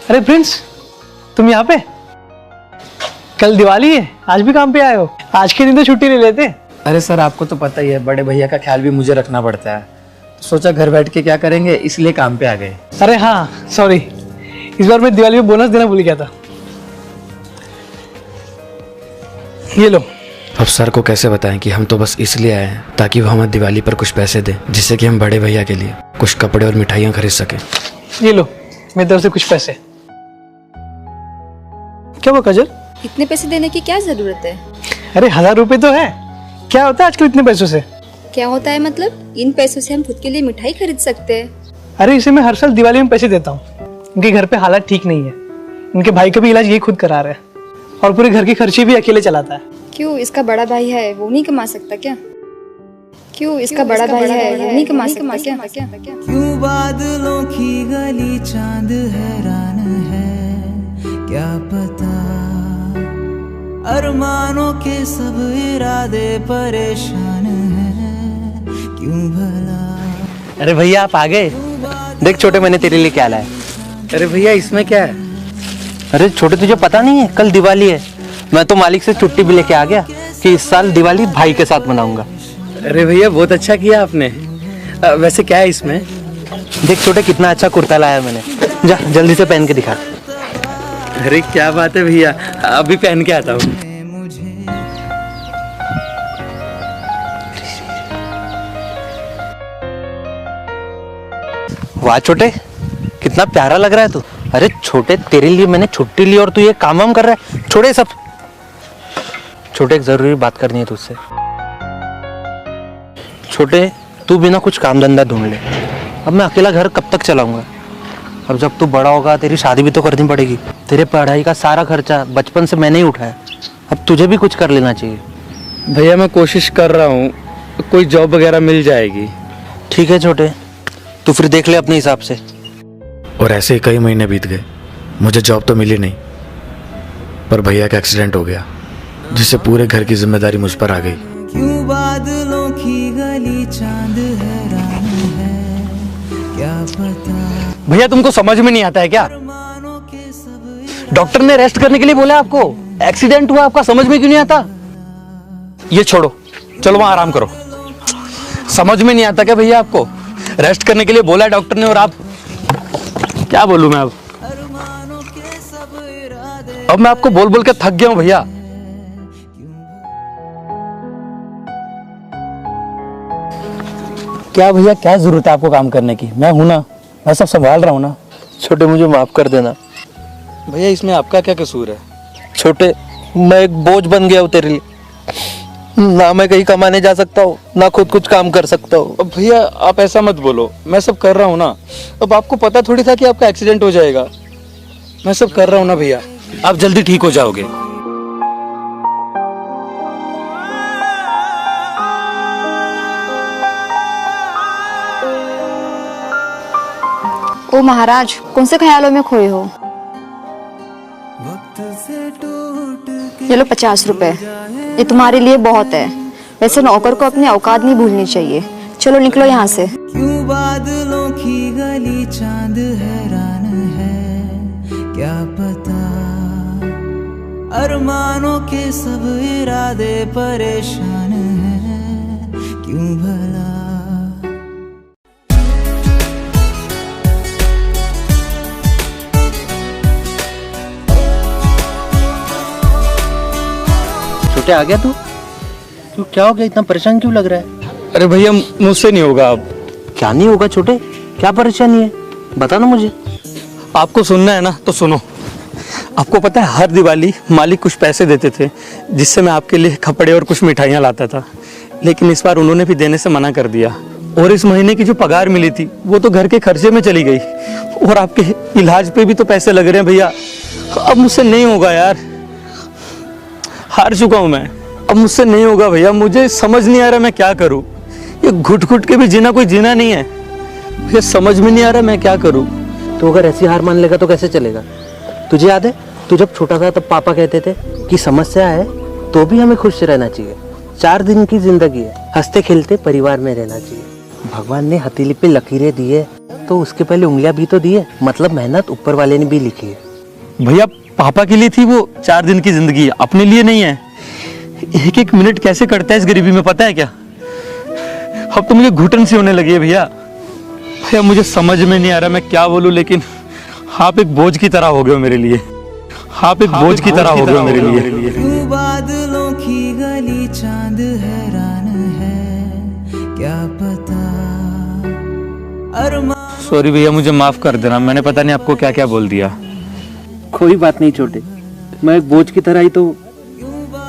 अरे प्रिंस, तुम यहाँ पे? कल दिवाली है, आज भी काम पे आए हो? आज के दिन तो छुट्टी ले लेते। अरे सर, आपको तो पता ही है, बड़े भैया का ख्याल भी मुझे रखना पड़ता है। तो सोचा घर बैठ के क्या करेंगे, इसलिए काम पे आ गए। अरे हाँ, सॉरी, इस बार मैं दिवाली में बोनस देना भूल गया था। ये लो। अब सर को कैसे बताएं कि हम तो बस इसलिए आए हैं ताकि वो हमें दिवाली पर कुछ पैसे दें, जिससे कि हम बड़े भैया के लिए कुछ कपड़े और मिठाइयाँ खरीद सकें। ये लो, मेरी तरफ से कुछ पैसे। क्या वो काजल, इतने पैसे देने की क्या जरूरत है? अरे 1000 रुपए तो है, क्या होता है आजकल इतने पैसों से? क्या होता है मतलब? इन पैसों से हम खुद के लिए मिठाई खरीद सकते हैं। अरे इसे मैं हर साल दिवाली में पैसे देता हूँ। इनके घर पे हालात ठीक नहीं है, इनके भाई का भी इलाज यही खुद करा रहा है और पूरे घर के खर्चे भी अकेले चलाता है। क्यों, इसका बड़ा भाई है, वो नहीं कमा सकता क्या? क्यों, इसका बड़ा भाई है, वो नहीं कमा सकता क्या? क्यों बादलों की गली चांद हैरान है, क्या पता अरमानों के सब इरादे परेशान हैं, क्यों भला। अरे भैया, आप आ गए। देख छोटे, मैंने तेरे लिए क्या लाया। अरे भैया, इसमें क्या है? अरे छोटे, तुझे पता नहीं है कल दिवाली है? मैं तो मालिक से छुट्टी भी लेके आ गया कि इस साल दिवाली भाई के साथ मनाऊंगा। अरे भैया, बहुत अच्छा किया आपने। वैसे क्या है इसमें? देख छोटे, कितना अच्छा कुर्ता लाया मैंने। जा जल्दी से पहन के दिखा। अरे क्या बात है भैया, अभी पहन के आता हूँ। वाह छोटे, कितना प्यारा लग रहा है तू। अरे छोटे, तेरे लिए मैंने छुट्टी ली और तू ये काम वाम कर रहा है? छोटे सब। छोटे, एक जरूरी बात करनी है तुझसे। छोटे, तू बिना कुछ काम धंधा ढूंढ ले। अब मैं अकेला घर कब तक चलाऊंगा? अब जब तू बड़ा होगा, तेरी शादी भी तो करनी पड़ेगी। तेरे पढ़ाई का सारा खर्चा बचपन से मैंने ही उठाया। अब तुझे भी कुछ कर लेना चाहिए। भैया, मैं कोशिश कर रहा हूँ, कोई जॉब वगैरह मिल जाएगी। ठीक है छोटे, तू फिर देख ले अपने हिसाब से। और ऐसे ही कई महीने बीत गए, मुझे जॉब तो मिली नहीं, पर भैया का एक्सीडेंट हो गया, जिससे पूरे घर की जिम्मेदारी मुझ पर आ गई। क्यों बादलों की गली चांद हैरान है, क्या पता भैया, तुमको समझ में नहीं आता है क्या? अरमानों के सब डॉक्टर ने रेस्ट करने के लिए बोला आपको। एक्सीडेंट हुआ आपका, समझ में क्यों नहीं आता? ये छोड़ो, चलो वहां आराम करो। समझ में नहीं आता क्या भैया आपको? रेस्ट करने के लिए बोला है डॉक्टर ने और आप, क्या बोलूं मैं अब? अब मैं आपको बोल बोल के थक गया हूं भैया। क्या भैया, क्या जरूरत है आपको काम करने की? मैं हूं ना, मैं सब संभाल रहा हूं ना। छोटे, मुझे माफ कर देना। भैया, इसमें आपका क्या कसूर है? छोटे, मैं एक बोझ बन गया हूं तेरे लिए। ना मैं कहीं कमाने जा सकता हूँ, ना खुद कुछ काम कर सकता हूँ। अब भैया, आप ऐसा मत बोलो, मैं सब कर रहा हूँ ना। अब आपको पता थोड़ी था कि आपका एक्सीडेंट हो जाएगा। मैं सब कर रहा हूँ ना भैया, आप जल्दी ठीक हो जाओगे। ओ महाराज, कौन से ख्यालों में खोए हो? ये लो 50 रुपए, ये तुम्हारे लिए बहुत है। वैसे नौकर को अपनी औकात नहीं भूलनी चाहिए। चलो निकलो यहाँ से। क्यों बादलों की गली चांद हैरान है, क्या पता अरमानों के सब इरादे परेशान हैं, क्यों भला। छोटे, आ गया तू? तू क्या हो गया, इतना परेशान क्यों लग रहा है? अरे भैया, मुझसे नहीं होगा अब। क्या नहीं होगा छोटे, क्या परेशानी है? बता ना मुझे। आपको सुनना है ना तो सुनो। आपको पता है, हर दिवाली मालिक कुछ पैसे देते थे, जिससे मैं आपके लिए कपड़े और कुछ मिठाइयाँ लाता था। लेकिन इस बार उन्होंने भी देने से मना कर दिया। और इस महीने की जो पगार मिली थी, वो तो घर के खर्चे में चली गई। और आपके इलाज पे भी तो पैसे लग रहे हैं भैया। अब मुझसे नहीं होगा यार, हार चुका हूँ मैं। अब मुझसे नहीं होगा भैया, मुझे समझ नहीं आ रहा मैं क्या करूँ। ये घुट घुट के भी जीना कोई जीना नहीं है। ये समझ में नहीं आ रहा मैं क्या करूँ। तो अगर ऐसी हार मान लेगा तो कैसे चलेगा? तुझे याद है, तू जब छोटा था तब पापा कहते थे कि समस्या है तो भी हमें खुश रहना चाहिए। 4 दिन की जिंदगी है, हंसते खेलते परिवार में रहना चाहिए। भगवान ने हथेली पे लकीरें दी है तो उसके पहले उंगलियां भी तो दी है, मतलब मेहनत ऊपर वाले ने भी लिखी है। भैया पापा के लिए थी वो 4 दिन की जिंदगी, अपने लिए नहीं है। एक एक मिनट कैसे कटता है इस गरीबी में, पता है क्या? अब तो मुझे घुटन सी होने लगी है भैया। भैया मुझे समझ में नहीं आ रहा मैं क्या बोलूं, लेकिन आप एक बोझ की तरह हो गए हो मेरे लिए। आप एक बोझ की तरह हो गए हो मेरे लिए। क्यों बादलों की गली चांद हैरान है, क्या पता अरमा। सॉरी भैया, मुझे माफ कर देना, मैंने पता नहीं आपको क्या क्या बोल दिया। कोई बात नहीं छोटे, मैं एक बोझ की तरह ही तो,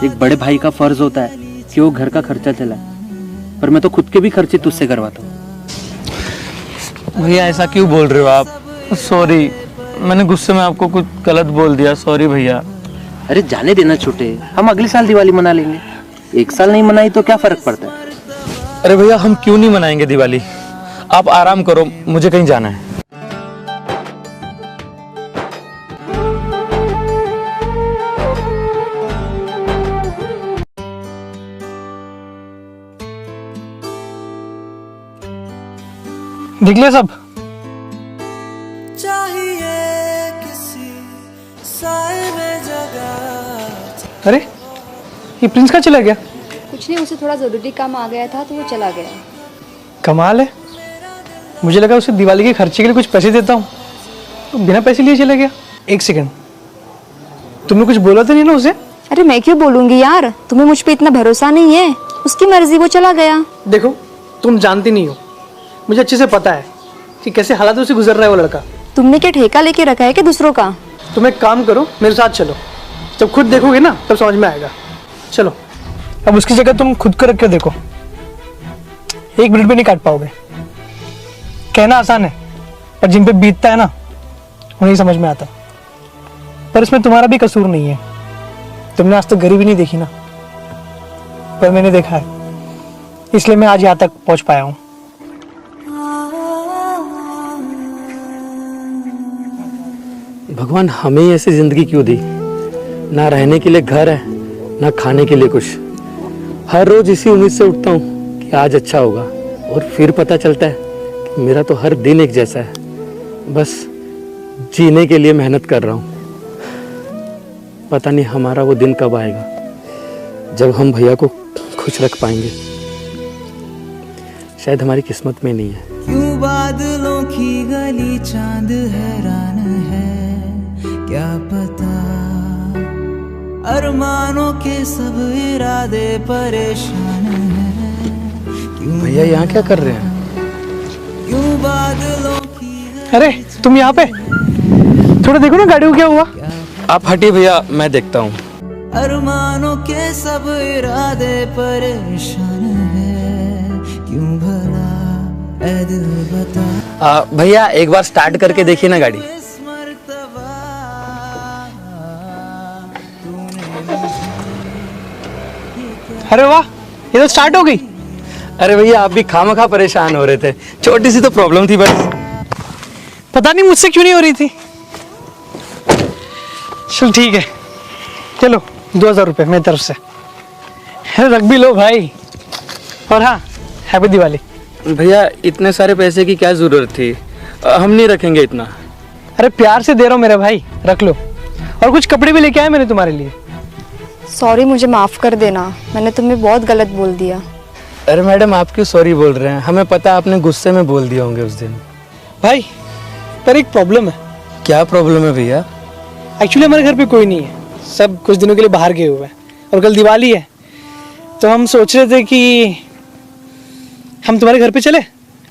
एक बड़े भाई का फर्ज होता है कि वो घर का खर्चा चलाए, पर मैं तो खुद के भी खर्चे तुझसे करवाता हूँ। भैया ऐसा क्यों बोल रहे हो आप? सॉरी, मैंने गुस्से में आपको कुछ गलत बोल दिया, सॉरी भैया। अरे जाने देना छोटे, हम अगले साल दिवाली मना लेंगे, एक साल नहीं मनाई तो क्या फर्क पड़ता है। अरे भैया हम क्यों नहीं मनाएंगे दिवाली, आप आराम करो, मुझे कहीं जाना है। देख लिया सब? चाहिए किसी साए में जगह। अरे ये प्रिंस कहाँ चला गया? कुछ नहीं, उसे थोड़ा ज़रूरी काम आ गया था तो वो चला गया। कमाल है, मुझे लगा उसे दिवाली के खर्चे के लिए कुछ पैसे देता हूँ, तो बिना पैसे लिए चला गया। एक सेकंड, तुमने कुछ बोला तो नहीं ना उसे? अरे मैं क्यों बोलूँगी यार, तुम्हें मुझ पे इतना भरोसा नहीं है? उसकी मर्जी, वो चला गया। देखो तुम जानती नहीं हो, मुझे अच्छे से पता है कि कैसे हालातों से गुजर रहा है वो लड़का। तुमने क्या ठेका लेके रखा है कि दूसरों का? तुम एक काम करो, मेरे साथ चलो, जब खुद देखोगे ना तब समझ में आएगा। चलो, अब उसकी जगह तुम खुद को रख के देखो, 1 मिनट में नहीं काट पाओगे। कहना आसान है, पर जिन पे बीतता है ना उन्हें समझ में आता। पर इसमें तुम्हारा भी कसूर नहीं है, तुमने आज तक गरीबी नहीं देखी ना, पर मैंने देखा है, इसलिए मैं आज यहाँ तक पहुँच पाया हूँ। भगवान हमें ही ऐसी जिंदगी क्यों दी? ना रहने के लिए घर है, ना खाने के लिए कुछ। हर रोज इसी उम्मीद से उठता हूँ कि आज अच्छा होगा, और फिर पता चलता है कि मेरा तो हर दिन एक जैसा है। बस जीने के लिए मेहनत कर रहा हूँ। पता नहीं हमारा वो दिन कब आएगा जब हम भैया को खुश रख पाएंगे। शायद हमारी किस्मत में नहीं है। क्यों बादलों की गली चांद हैरान है, क्या पता अरमानों के सब इरादे परेशान है। क्यों भैया यहाँ क्या कर रहे हैं? क्यों बादलों की अरे तुम यहाँ पे थोड़ा देखो ना, गाड़ी को क्या हुआ? आप हटिए भैया, मैं देखता हूँ। अरमानों के सब इरादे परेशान है, क्यों भला ऐ दिल बता। भैया एक बार स्टार्ट करके देखिए ना गाड़ी। इस मर्तबा अरे वाह, ये तो स्टार्ट हो गई। अरे भैया आप भी खामखा परेशान हो रहे थे, छोटी सी तो प्रॉब्लम थी बस। पता नहीं मुझसे क्यों नहीं हो रही थी। चल ठीक है, चलो 2000 रुपये मेरी तरफ से। अरे रख भी लो भाई, और हाँ हैप्पी दिवाली। भैया इतने सारे पैसे की क्या जरूरत थी, हम नहीं रखेंगे इतना। अरे प्यार से दे रहा हूँ मेरे भाई, रख लो। और कुछ कपड़े भी लेके आए मैंने तुम्हारे लिए। सॉरी, मुझे माफ़ कर देना, मैंने तुम्हें बहुत गलत बोल दिया। अरे मैडम आप क्यों सॉरी बोल रहे हैं? हमें पता आपने गुस्से में बोल दिया होंगे उस दिन। भाई पर एक प्रॉब्लम है। क्या प्रॉब्लम है भैया? एक्चुअली हमारे घर पे कोई नहीं है, सब कुछ दिनों के लिए बाहर गए हुए हैं, और कल दिवाली है, तो हम सोच रहे थे कि हम तुम्हारे घर पे चले,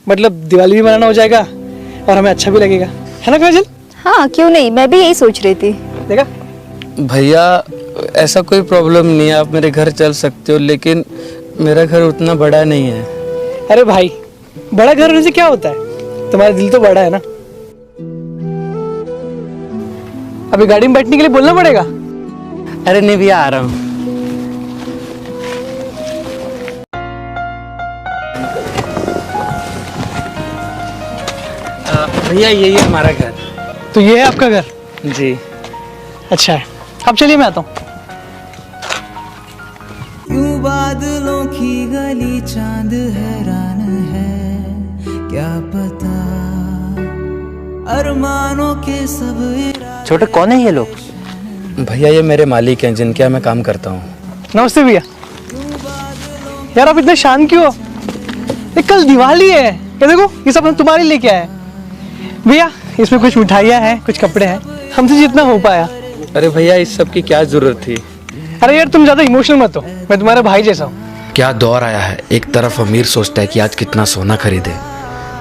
मतलब दिवाली भी मनाना हो जाएगा और हमें अच्छा भी लगेगा, है ना काजल? हाँ क्यों नहीं, मैं भी यही सोच रही थी। देखा? भैया ऐसा कोई प्रॉब्लम नहीं है, आप मेरे घर चल सकते हो, लेकिन मेरा घर उतना बड़ा नहीं है। अरे भाई बड़ा घर होने से क्या होता है, तुम्हारा दिल तो बड़ा है ना। अभी गाड़ी में बैठने के लिए बोलना पड़ेगा। अरे नहीं भैया, आ रहा हूँ। भैया यही है हमारा घर। तो ये है आपका घर? जी। अच्छा है, अब चलिए मैं आता हूँ। क्यों बादलों की गली चांद हैरान है, क्या पता अरमानों के सब छोटे कौन है ये लोग? भैया ये मेरे मालिक हैं जिनके यहाँ मैं काम करता हूँ। नमस्ते भैया। यार आप इतने शांत क्यों हो? ये कल दिवाली है, ये देखो ये सब हम तुम्हारे लिए लेके आए हैं। भैया इसमें कुछ मिठाइयाँ हैं, कुछ कपड़े हैं, हमसे जितना हो पाया। अरे भैया इस सब की क्या जरूरत थी? अरे यार तुम ज्यादा इमोशनल मत हो, मैं तुम्हारा भाई जैसा हूँ। क्या दौर आया है, एक तरफ अमीर सोचता है कि आज कितना सोना खरीदे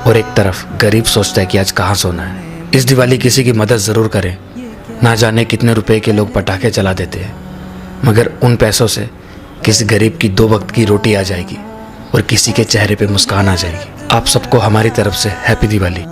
और एक तरफ गरीब सोचता है कि आज कहाँ सोना है। इस दिवाली किसी की मदद ज़रूर करें। ना जाने कितने रुपए के लोग पटाखे चला देते हैं, मगर उन पैसों से किसी गरीब की 2 वक्त की रोटी आ जाएगी और किसी के चेहरे पे मुस्कान आ जाएगी। आप सबको हमारी तरफ से हैप्पी दिवाली।